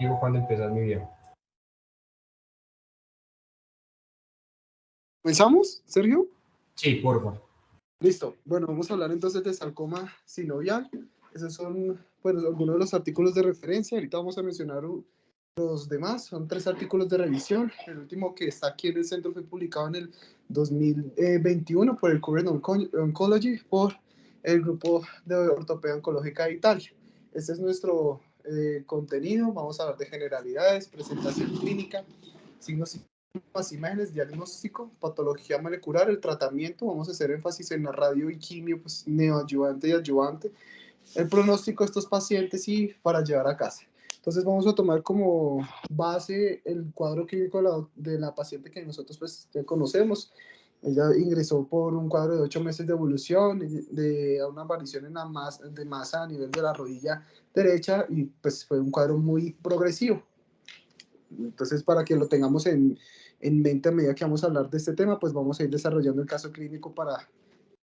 Digo, cuando empiezas, mi viejo. ¿Comenzamos, Sergio? Sí, por favor. Listo. Bueno, vamos a hablar entonces de sarcoma sinovial. Esos son pues, algunos de los artículos de referencia. Ahorita vamos a mencionar los demás. Son 3 artículos de revisión. El último que está aquí en el centro fue publicado en el 2021 por el Current Oncology, por el grupo de ortopedia oncológica de Italia. Este es nuestro contenido. Vamos a hablar de generalidades, presentación clínica, signos y imágenes, diagnóstico, patología molecular, el tratamiento, vamos a hacer énfasis en la radio y quimio, pues neoadyuvante y adyuvante, el pronóstico de estos pacientes y para llevar a casa. Entonces vamos a tomar como base el cuadro clínico de la paciente que nosotros pues ya conocemos. Ella ingresó por un cuadro de 8 meses de evolución, de una aparición en de masa a nivel de la rodilla derecha y pues fue un cuadro muy progresivo. Entonces, para que lo tengamos en mente a medida que vamos a hablar de este tema, pues vamos a ir desarrollando el caso clínico para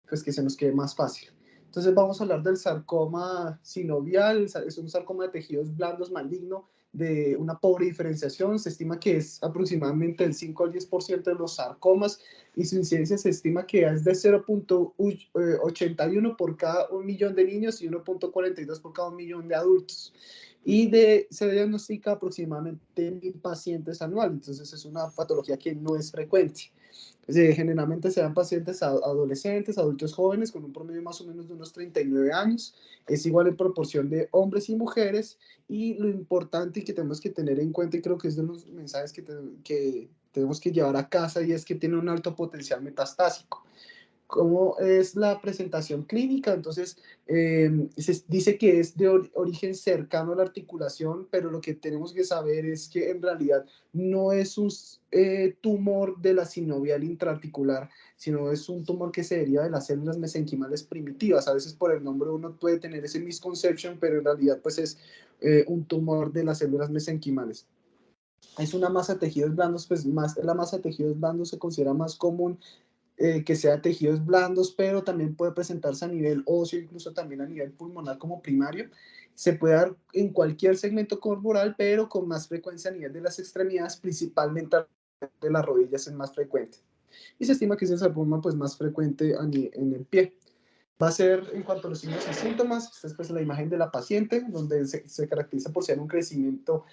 pues, que se nos quede más fácil. Entonces, vamos a hablar del sarcoma sinovial. Es un sarcoma de tejidos blandos maligno de una pobre diferenciación. Se estima que es aproximadamente del 5 al 10% de los sarcomas y su incidencia se estima que es de 0.81 por cada 1 millón de niños y 1.42 por cada 1 millón de adultos. Y se diagnostica aproximadamente 1.000 pacientes anuales. Entonces, es una patología que no es frecuente. Generalmente se dan pacientes adolescentes, adultos jóvenes, con un promedio más o menos de unos 39 años. Es igual en proporción de hombres y mujeres. Y lo importante y que tenemos que tener en cuenta, y creo que es de los mensajes que tenemos que llevar a casa, y es que tiene un alto potencial metastásico. ¿Cómo es la presentación clínica? Entonces, se dice que es de origen cercano a la articulación, pero lo que tenemos que saber es que en realidad no es un tumor de la sinovial intraarticular, sino es un tumor que se deriva de las células mesenquimales primitivas. A veces por el nombre uno puede tener ese misconception, pero en realidad pues es un tumor de las células mesenquimales. Es una masa de tejidos blandos, pues la masa de tejidos blandos se considera más común que sea tejidos blandos, pero también puede presentarse a nivel óseo, incluso también a nivel pulmonar como primario. Se puede dar en cualquier segmento corporal, pero con más frecuencia a nivel de las extremidades, principalmente de las rodillas es más frecuente. Y se estima que es el sarcoma pues, más frecuente en el pie. Va a ser en cuanto a los signos y síntomas. Esta es pues, la imagen de la paciente, donde se caracteriza por ser un crecimiento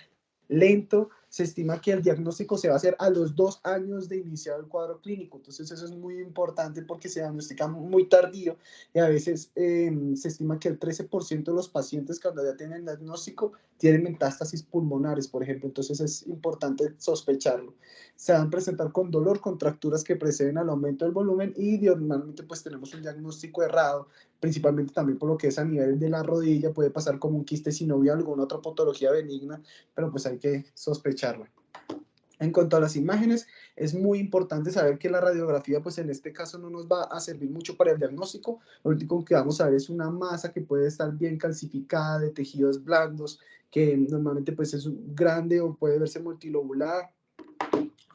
lento. Se estima que el diagnóstico se va a hacer a los 2 años de iniciar el cuadro clínico. Entonces eso es muy importante porque se diagnostica muy tardío y a veces se estima que el 13% de los pacientes cuando ya tienen el diagnóstico tienen metástasis pulmonares, por ejemplo. Entonces es importante sospecharlo. Se van a presentar con dolor, contracturas que preceden al aumento del volumen y normalmente pues tenemos un diagnóstico errado, principalmente también por lo que es a nivel de la rodilla. Puede pasar como un quiste sinovial o alguna otra patología benigna, pero pues hay que sospecharla. En cuanto a las imágenes, es muy importante saber que la radiografía, pues en este caso no nos va a servir mucho para el diagnóstico. Lo único que vamos a ver es una masa que puede estar bien calcificada de tejidos blandos, que normalmente pues es grande o puede verse multilobular,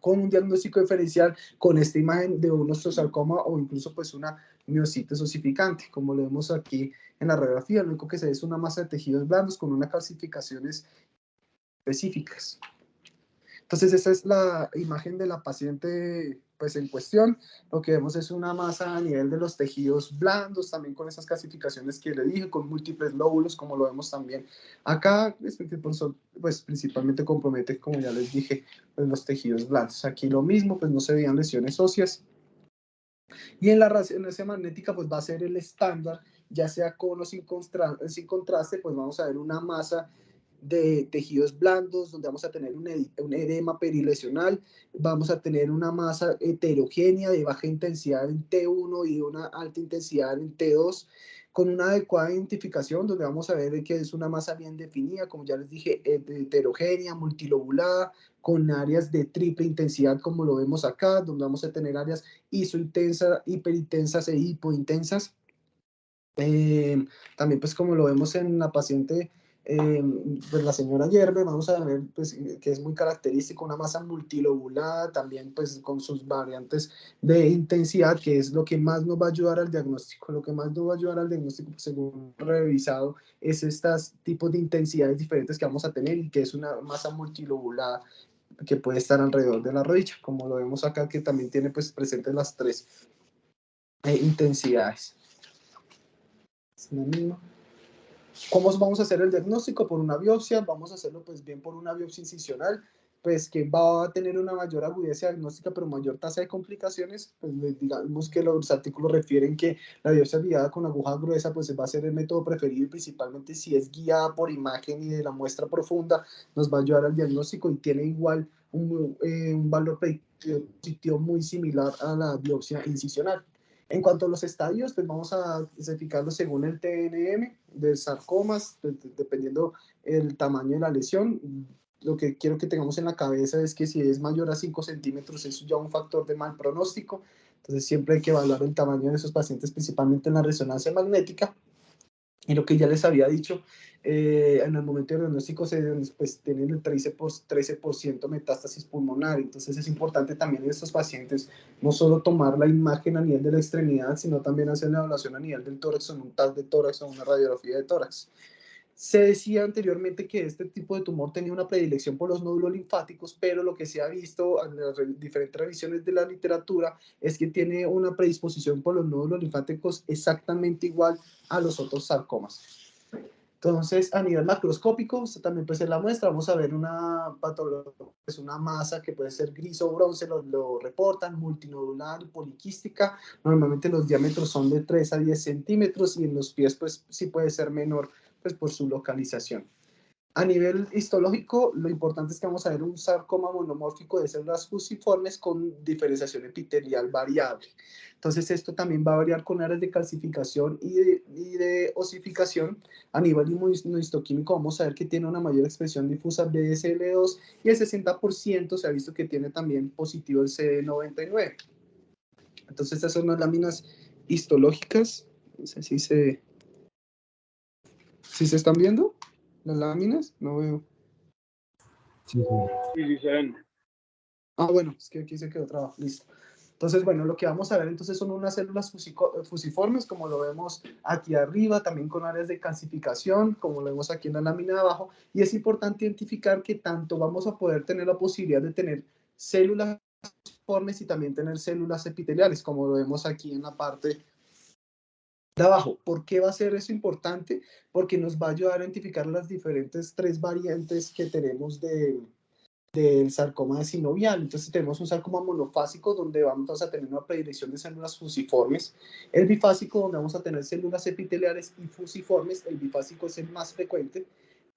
con un diagnóstico diferencial con esta imagen de un osteosarcoma o incluso pues una miositis osificante, como lo vemos aquí en la radiografía. Lo único que se ve es una masa de tejidos blandos con unas calcificaciones específicas. Entonces, esta es la imagen de la paciente pues, en cuestión. Lo que vemos es una masa a nivel de los tejidos blandos, también con esas clasificaciones que le dije, con múltiples lóbulos, como lo vemos también acá, pues principalmente compromete, como ya les dije, pues, los tejidos blandos. Aquí lo mismo, pues no se veían lesiones óseas. Y en la resonancia magnética, pues va a ser el estándar, ya sea con o sin contraste, pues vamos a ver una masa de tejidos blandos, donde vamos a tener un edema perilesional, vamos a tener una masa heterogénea de baja intensidad en T1 y una alta intensidad en T2, con una adecuada identificación, donde vamos a ver que es una masa bien definida, como ya les dije, heterogénea, multilobulada, con áreas de triple intensidad, como lo vemos acá, donde vamos a tener áreas isointensas, hiperintensas e hipointensas. También, pues como lo vemos en la paciente pues la señora Yerbe, vamos a ver pues, que es muy característico, una masa multilobulada, también pues con sus variantes de intensidad, que es lo que más nos va a ayudar al diagnóstico. Lo que más nos va a ayudar al diagnóstico, según revisado, es estos tipos de intensidades diferentes que vamos a tener y que es una masa multilobulada que puede estar alrededor de la rodilla, como lo vemos acá, que también tiene pues presentes las tres intensidades. Es lo mismo. ¿Cómo vamos a hacer el diagnóstico? Por una biopsia, vamos a hacerlo pues bien por una biopsia incisional, pues que va a tener una mayor agudeza diagnóstica, pero mayor tasa de complicaciones, pues digamos que los artículos refieren que la biopsia guiada con aguja gruesa pues va a ser el método preferido, principalmente si es guiada por imagen y de la muestra profunda, nos va a ayudar al diagnóstico y tiene igual un valor predictivo muy similar a la biopsia incisional. En cuanto a los estadios, pues vamos a clasificarlos según el TNM de sarcomas, pues, dependiendo el tamaño de la lesión. Lo que quiero que tengamos en la cabeza es que si es mayor a 5 centímetros, eso ya es un factor de mal pronóstico. Entonces siempre hay que evaluar el tamaño de esos pacientes, principalmente en la resonancia magnética. Y lo que ya les había dicho, en el momento de diagnóstico pues, tienen el 13% metástasis pulmonar. Entonces es importante también en estos pacientes no solo tomar la imagen a nivel de la extremidad, sino también hacer la evaluación a nivel del tórax, o un TAC de tórax o una radiografía de tórax. Se decía anteriormente que este tipo de tumor tenía una predilección por los nódulos linfáticos, pero lo que se ha visto en las diferentes revisiones de la literatura es que tiene una predisposición por los nódulos linfáticos exactamente igual a los otros sarcomas. Entonces, a nivel macroscópico, usted también puede ser la muestra, vamos a ver una patología, es una masa que puede ser gris o bronce, lo reportan, multinodular, poliquística, normalmente los diámetros son de 3 a 10 centímetros y en los pies pues sí puede ser menor pues por su localización. A nivel histológico, lo importante es que vamos a ver un sarcoma monomórfico de células fusiformes con diferenciación epitelial variable. Entonces, esto también va a variar con áreas de calcificación y de osificación. A nivel inmunohistoquímico, vamos a ver que tiene una mayor expresión difusa BSL2 y el 60% se ha visto que tiene también positivo el CD99. Entonces, estas son las láminas histológicas. No sé si se están viendo las láminas. No veo. Sí, Sí, se ven. Ah, bueno, es que aquí se quedó trabajo, listo. Entonces, bueno, lo que vamos a ver entonces son unas células fusiformes, como lo vemos aquí arriba, también con áreas de calcificación, como lo vemos aquí en la lámina de abajo, y es importante identificar que tanto vamos a poder tener la posibilidad de tener células fusiformes y también tener células epiteliales, como lo vemos aquí en la parte de abajo. ¿Por qué va a ser eso importante? Porque nos va a ayudar a identificar las diferentes tres variantes que tenemos del sarcoma sinovial. Entonces tenemos un sarcoma monofásico donde vamos a tener una predilección de células fusiformes, el bifásico donde vamos a tener células epiteliales y fusiformes, el bifásico es el más frecuente.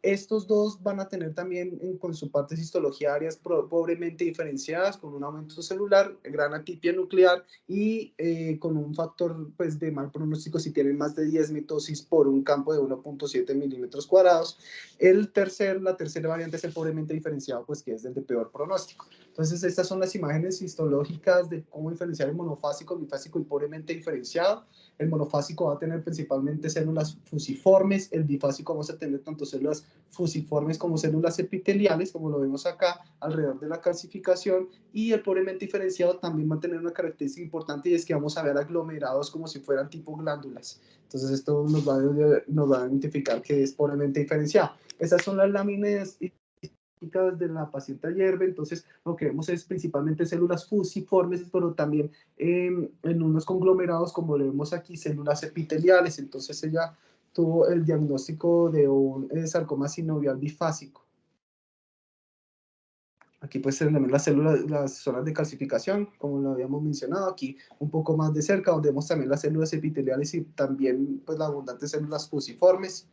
Estos dos van a tener también con su parte histología áreas pobremente diferenciadas, con un aumento celular, gran atipia nuclear y con un factor pues, de mal pronóstico si tienen más de 10 mitosis por un campo de 1.7 milímetros cuadrados. La tercera variante es el pobremente diferenciado, pues que es el de peor pronóstico. Entonces, estas son las imágenes histológicas de cómo diferenciar el monofásico, bifásico y pobremente diferenciado. El monofásico va a tener principalmente células fusiformes, el bifásico vamos a tener tanto células fusiformes como células epiteliales, como lo vemos acá, alrededor de la calcificación, y el pobremente diferenciado también va a tener una característica importante y es que vamos a ver aglomerados como si fueran tipo glándulas. Entonces esto nos va a identificar que es pobremente diferenciado. Esas son las láminas de la paciente Yerbe. Entonces lo que vemos es principalmente células fusiformes, pero también en unos conglomerados, como lo vemos aquí, células epiteliales. Entonces ella tuvo el diagnóstico de un sarcoma sinovial bifásico. Aquí pues tenemos las células, las zonas de calcificación, como lo habíamos mencionado, aquí un poco más de cerca, donde vemos también las células epiteliales y también pues las abundantes células fusiformes.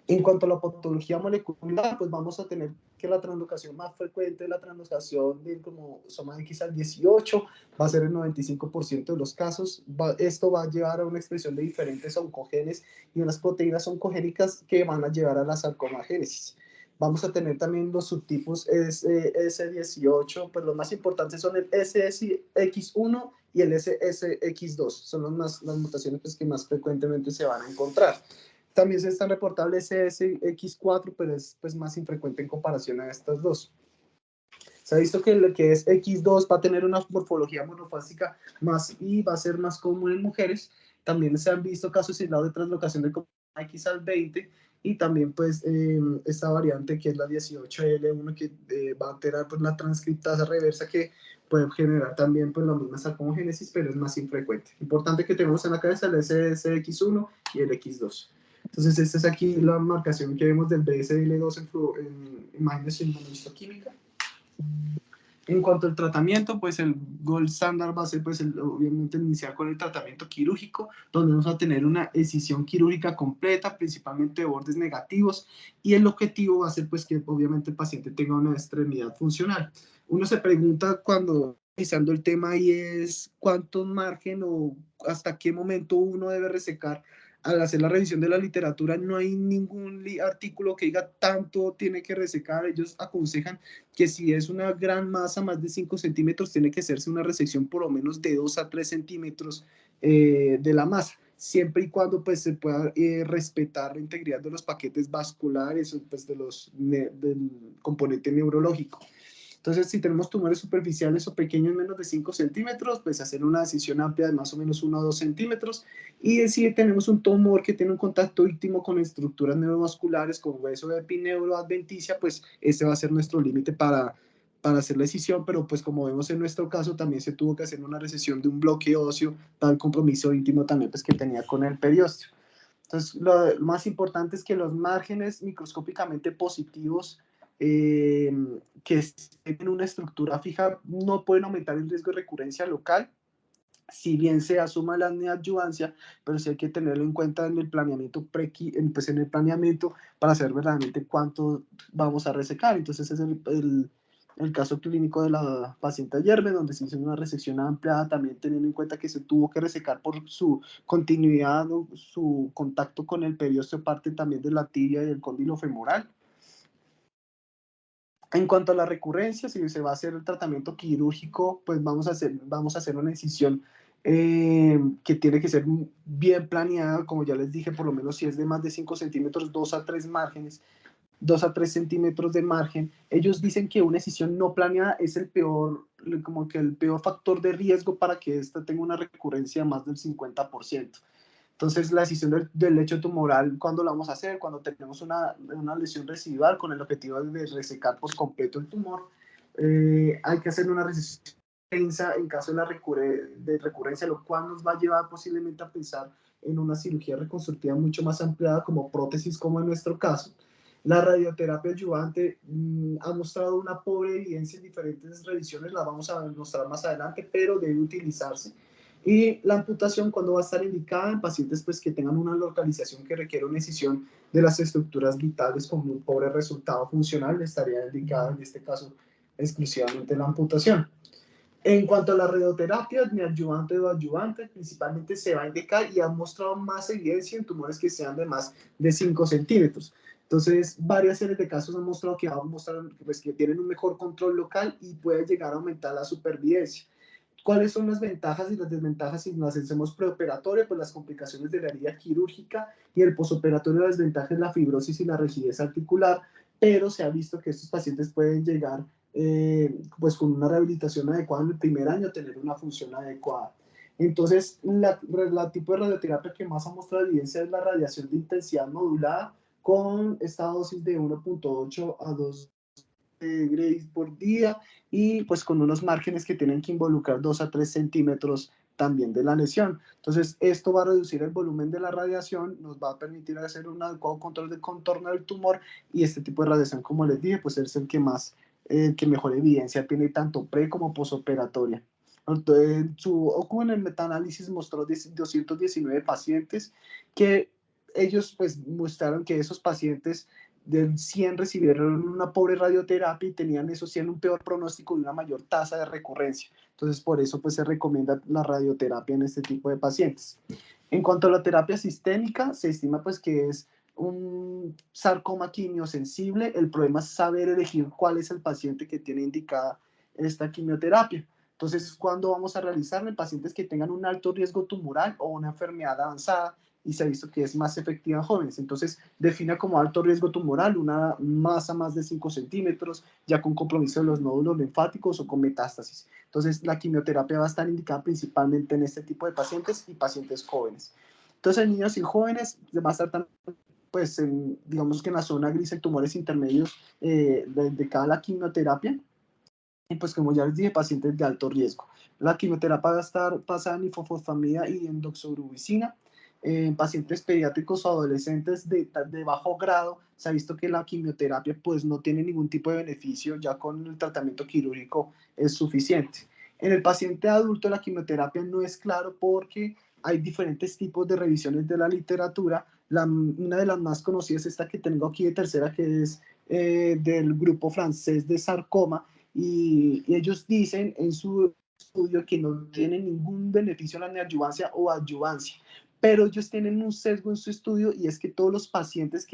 En cuanto a la patología molecular, pues vamos a tener que la translocación más frecuente es la translocación del cromosoma X al 18, va a ser el 95% de los casos. Esto va a llevar a una expresión de diferentes oncogenes y unas proteínas oncogénicas que van a llevar a la sarcomagénesis. Vamos a tener también los subtipos S18, pues los más importantes son el SSX1 y el SSX2, son las mutaciones pues, que más frecuentemente se van a encontrar. También se está reportable CSX4, pero es pues, más infrecuente en comparación a estas dos. Se ha visto que lo que es X2 va a tener una morfología monofásica más y va a ser más común en mujeres. También se han visto casos aislados de translocación de X al 20 y también pues esta variante que es la 18L1 que va a alterar pues, la transcriptasa reversa que puede generar también pues, la misma sarcomogénesis, pero es más infrecuente. Importante que tenemos en la cabeza el SSX1 y el X2. Entonces esta es aquí la marcación que vemos del BSL2 en imágenes inmunohistoquímica. En cuanto al tratamiento, pues el gold standard va a ser, pues, obviamente, iniciar con el tratamiento quirúrgico, donde vamos a tener una excisión quirúrgica completa, principalmente de bordes negativos, y el objetivo va a ser, pues, que obviamente el paciente tenga una extremidad funcional. Uno se pregunta cuando revisando el tema y es cuánto margen o hasta qué momento uno debe resecar. Al hacer la revisión de la literatura no hay ningún artículo que diga tanto tiene que resecar. Ellos aconsejan que si es una gran masa, más de 5 centímetros, tiene que hacerse una resección por lo menos de 2 a 3 centímetros de la masa, siempre y cuando pues, se pueda respetar la integridad de los paquetes vasculares, pues, del componente neurológico. Entonces, si tenemos tumores superficiales o pequeños menos de 5 centímetros, pues hacer una decisión amplia de más o menos 1 o 2 centímetros. Y si tenemos un tumor que tiene un contacto íntimo con estructuras neurovasculares, con hueso de epineuroadventicia, pues este va a ser nuestro límite para hacer la decisión, pero pues como vemos en nuestro caso, también se tuvo que hacer una recesión de un bloque óseo, tal compromiso íntimo también pues que tenía con el periósteo. Entonces, lo más importante es que los márgenes microscópicamente positivos que tienen una estructura fija no pueden aumentar el riesgo de recurrencia local, si bien se asuma la neoadyuvancia, pero sí hay que tenerlo en cuenta en el planeamiento, pues en el planeamiento para saber verdaderamente cuánto vamos a resecar. Entonces, ese es el caso clínico de la paciente Yerbe, donde se hizo una resección ampliada, también teniendo en cuenta que se tuvo que resecar por su continuidad o su contacto con el periósteo, parte también de la tibia y del cóndilo femoral. En cuanto a la recurrencia, si se va a hacer el tratamiento quirúrgico, pues vamos a hacer una incisión que tiene que ser bien planeada, como ya les dije, por lo menos si es de más de 5 centímetros, 2 a 3 márgenes, 2 a 3 centímetros de margen. Ellos dicen que una incisión no planeada es como que el peor factor de riesgo para que esta tenga una recurrencia de más del 50%. Entonces, la decisión del lecho tumoral, ¿cuándo la vamos a hacer? Cuando tenemos una lesión residual con el objetivo de resecar por completo el tumor. Hay que hacer una resección intensa en caso de recurrencia, lo cual nos va a llevar posiblemente a pensar en una cirugía reconstructiva mucho más ampliada como prótesis, como en nuestro caso. La radioterapia adyuvante ha mostrado una pobre evidencia en diferentes revisiones, la vamos a mostrar más adelante, pero debe utilizarse. Y la amputación, cuando va a estar indicada en pacientes pues, que tengan una localización que requiere una incisión de las estructuras vitales con un pobre resultado funcional, estaría indicada en este caso exclusivamente la amputación. En cuanto a la radioterapia, neoadyuvante o adyuvante, principalmente se va a indicar y ha mostrado más evidencia en tumores que sean de más de 5 centímetros. Entonces, varias series de casos han mostrado que, pues, que tienen un mejor control local y puede llegar a aumentar la supervivencia. ¿Cuáles son las ventajas y las desventajas si nos hacemos preoperatorio? Pues las complicaciones de la herida quirúrgica y el posoperatorio, la desventaja es la fibrosis y la rigidez articular, pero se ha visto que estos pacientes pueden llegar pues con una rehabilitación adecuada en el primer año, tener una función adecuada. Entonces, la tipo de radioterapia que más ha mostrado evidencia es la radiación de intensidad modulada con esta dosis de 1.8 a 2 Grays por día y pues con unos márgenes que tienen que involucrar 2 a 3 centímetros también de la lesión. Entonces, esto va a reducir el volumen de la radiación, nos va a permitir hacer un adecuado control del contorno del tumor y este tipo de radiación, como les dije, pues es el que mejor evidencia tiene tanto pre como posoperatoria. Su OCU en el metaanálisis mostró 219 pacientes que ellos pues mostraron que esos pacientes de 100 recibieron una pobre radioterapia y tenían esos 100 un peor pronóstico y una mayor tasa de recurrencia. Entonces, por eso pues, se recomienda la radioterapia en este tipo de pacientes. En cuanto a la terapia sistémica, se estima pues, que es un sarcoma quimiosensible. El problema es saber elegir cuál es el paciente que tiene indicada esta quimioterapia. Entonces, ¿cuándo vamos a realizarla? En pacientes que tengan un alto riesgo tumoral o una enfermedad avanzada y se ha visto que es más efectiva en jóvenes. Entonces, define como alto riesgo tumoral una masa más de 5 centímetros, ya con compromiso de los nódulos linfáticos o con metástasis. Entonces, la quimioterapia va a estar indicada principalmente en este tipo de pacientes y pacientes jóvenes. Entonces, en niños y jóvenes va a estar también, pues, digamos que en la zona gris, en tumores intermedios de cada quimioterapia. Y pues como ya les dije, pacientes de alto riesgo. La quimioterapia va a estar basada en ifosfamida y en doxorubicina. En pacientes pediátricos o adolescentes de bajo grado, se ha visto que la quimioterapia pues no tiene ningún tipo de beneficio, ya con el tratamiento quirúrgico es suficiente. En el paciente adulto la quimioterapia no es claro porque hay diferentes tipos de revisiones de la literatura. Una de las más conocidas es esta que tengo aquí de tercera, que es del grupo francés de sarcoma, y ellos dicen en su estudio que no tienen ningún beneficio la neoadjuvancia o adjuvancia, pero ellos tienen un sesgo en su estudio y es que todos los pacientes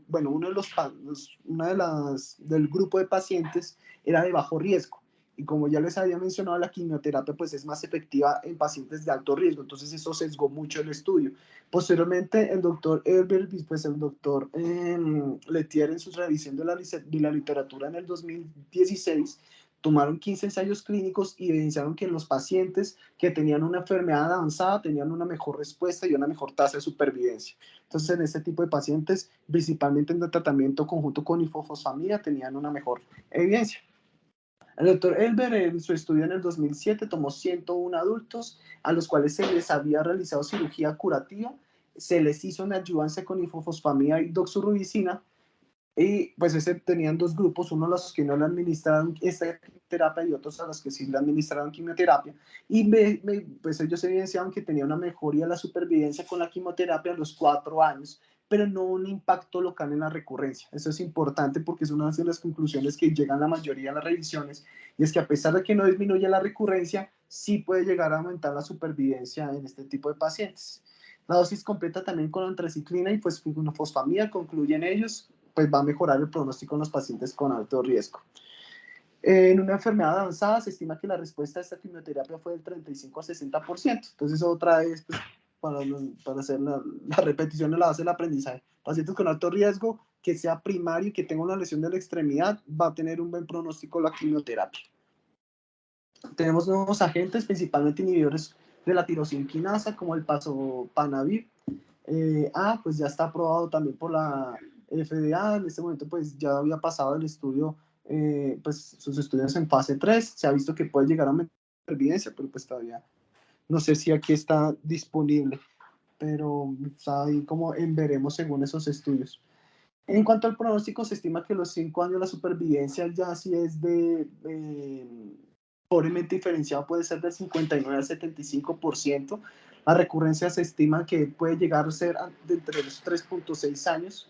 bueno, una de del grupo de pacientes era de bajo riesgo. Y como ya les había mencionado, la quimioterapia pues es más efectiva en pacientes de alto riesgo, entonces eso sesgó mucho el estudio. Posteriormente, el doctor Elbert, pues el doctor Letier, en su revisión de la literatura en el 2016, tomaron 15 ensayos clínicos y evidenciaron que los pacientes que tenían una enfermedad avanzada tenían una mejor respuesta y una mejor tasa de supervivencia. Entonces, en este tipo de pacientes, principalmente en el tratamiento conjunto con ifosfamida, tenían una mejor evidencia. El doctor Elber, en su estudio en el 2007, tomó 101 adultos a los cuales se les había realizado cirugía curativa, se les hizo una adjuvancia con ifosfamida y doxorubicina, y pues tenían dos grupos, uno a los que no le administraron esta terapia y otros a los que sí le administraron quimioterapia. Y pues ellos evidenciaban que tenía una mejoría de la supervivencia con la quimioterapia a los 4 años, pero no un impacto local en la recurrencia. Eso es importante porque es una de las conclusiones que llegan la mayoría de las revisiones, y es que a pesar de que no disminuye la recurrencia, sí puede llegar a aumentar la supervivencia en este tipo de pacientes. La dosis completa también con antraciclina y pues con fosfamida, concluyen ellos, pues va a mejorar el pronóstico en los pacientes con alto riesgo. En una enfermedad avanzada se estima que la respuesta a esta quimioterapia fue del 35 a 60%. Entonces, otra vez, pues, para hacer la repetición de la base del aprendizaje, pacientes con alto riesgo, que sea primario y que tenga una lesión de la extremidad, va a tener un buen pronóstico la quimioterapia. Tenemos nuevos agentes, principalmente inhibidores de la tirosina quinasa, como el pazopanib. Pues ya está aprobado también por la FDA. En este momento pues ya había pasado el estudio, pues sus estudios en fase 3. Se ha visto que puede llegar a aumentar la evidencia, pero pues todavía no sé si aquí está disponible, pero está ahí como en veremos según esos estudios. En cuanto al pronóstico, se estima que a los 5 años la supervivencia ya sí es pobremente diferenciado, puede ser del 59 al 75%. La recurrencia se estima que puede llegar a ser de entre los 3.6 años.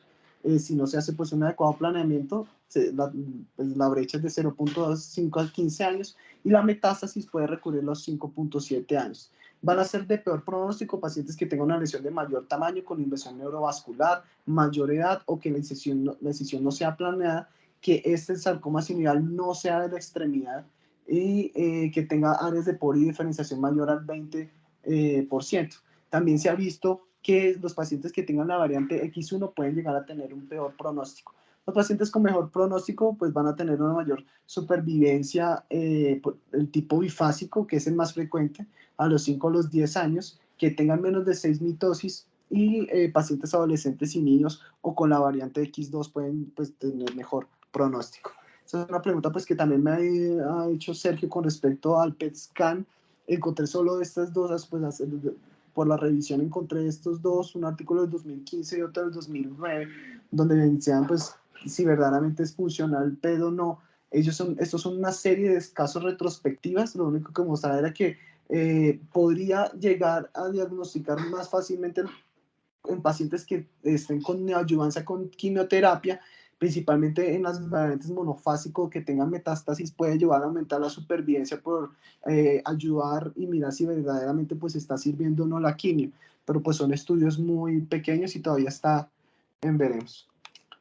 Si no se hace pues un adecuado planeamiento, pues, la brecha es de 0.5 a 15 años, y la metástasis puede recurrir a los 5.7 años. Van a ser de peor pronóstico pacientes que tengan una lesión de mayor tamaño, con invasión neurovascular, mayor edad, o que la incisión no sea planeada, que este sarcoma sinovial no sea de la extremidad, y que tenga áreas de poro y diferenciación mayor al 20%. También se ha visto que los pacientes que tengan la variante X1 pueden llegar a tener un peor pronóstico. Los pacientes con mejor pronóstico pues van a tener una mayor supervivencia, el tipo bifásico, que es el más frecuente, a los 5 o los 10 años, que tengan menos de 6 mitosis, y pacientes adolescentes y niños o con la variante X2 pueden pues, tener mejor pronóstico. Esa es una pregunta pues, que también me ha hecho Sergio con respecto al PET scan. Encontré solo estas dos, pues, por la revisión encontré estos dos, un artículo del 2015 y otro del 2009, donde evidenciaban pues, si verdaderamente es funcional el PET o no. Estos son una serie de casos retrospectivas. Lo único que mostraba era que podría llegar a diagnosticar más fácilmente en pacientes que estén con neoadjuvancia con quimioterapia, principalmente en las variantes monofásico que tengan metástasis, puede llevar a aumentar la supervivencia por ayudar y mirar si verdaderamente pues está sirviendo o no la quimio, pero pues son estudios muy pequeños y todavía está en veremos.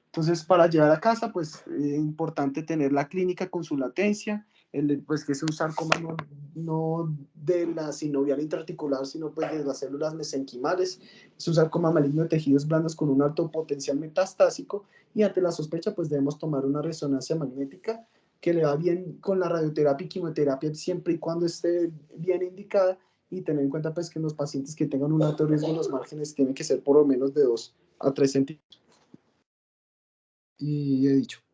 Entonces, para llevar a casa, pues es importante tener la clínica con su latencia, pues que es un sarcoma no de la sinovial intraarticular, sino pues de las células mesenquimales. Es un sarcoma maligno de tejidos blandos con un alto potencial metastásico y ante la sospecha pues debemos tomar una resonancia magnética que le va bien con la radioterapia y quimioterapia siempre y cuando esté bien indicada y tener en cuenta pues que en los pacientes que tengan un alto riesgo los márgenes tienen que ser por lo menos de 2 a 3 centímetros. Y he dicho.